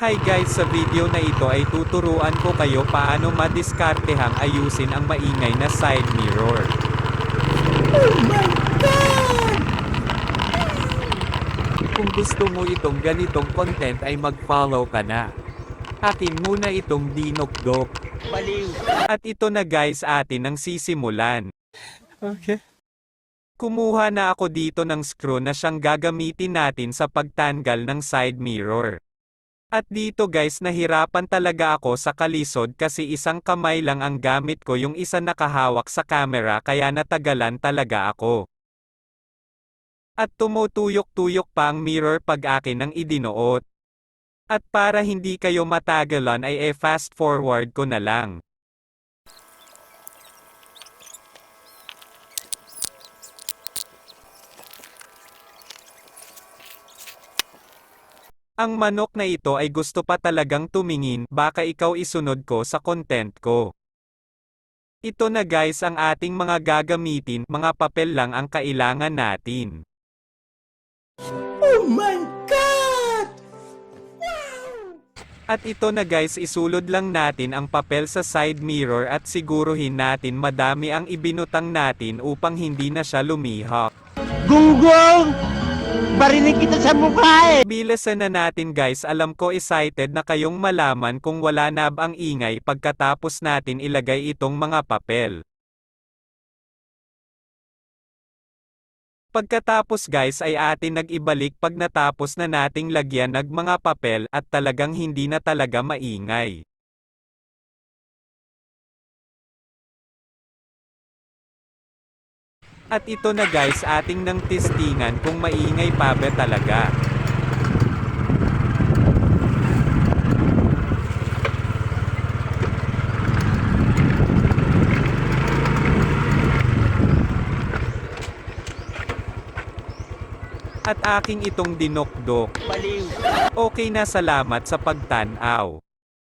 Hi guys, sa video na ito ay tuturuan ko kayo paano madiskartehang ayusin ang maingay na side mirror. Oh my God! Kung gusto mo itong ganitong content ay mag-follow ka na. Akin muna itong dinokdok. Baliw. At ito na guys atin ang sisimulan. Okay. Kumuha na ako dito ng screw na siyang gagamitin natin sa pagtanggal ng side mirror. At dito guys nahirapan talaga ako sa kalisod kasi isang kamay lang ang gamit ko, yung isa nakahawak sa camera, kaya natagalan talaga ako. At tumutuyok-tuyok pa ang mirror pag akin ang idinuot. At para hindi kayo matagalan ay fast forward ko na lang. Ang manok na ito ay gusto pa talagang tumingin, baka ikaw isunod ko sa content ko. Ito na guys ang ating mga gagamitin, mga papel lang ang kailangan natin. Oh my God! At ito na guys, isulod lang natin ang papel sa side mirror at siguruhin natin madami ang ibinutang natin upang hindi na siya lumihok. Gunggong! Barinig kita sa mukha eh! Bilisan na natin guys, alam ko excited na kayong malaman kung wala na ba ang ingay pagkatapos natin ilagay itong mga papel. Pagkatapos guys ay atin nag-ibalik pag natapos na nating lagyan ng mga papel at talagang hindi na talaga maingay. At ito na guys ating nang testingan kung maingay pa ba talaga. At aking itong dinokdok. Baliw. Okay na, salamat sa pagtanaw.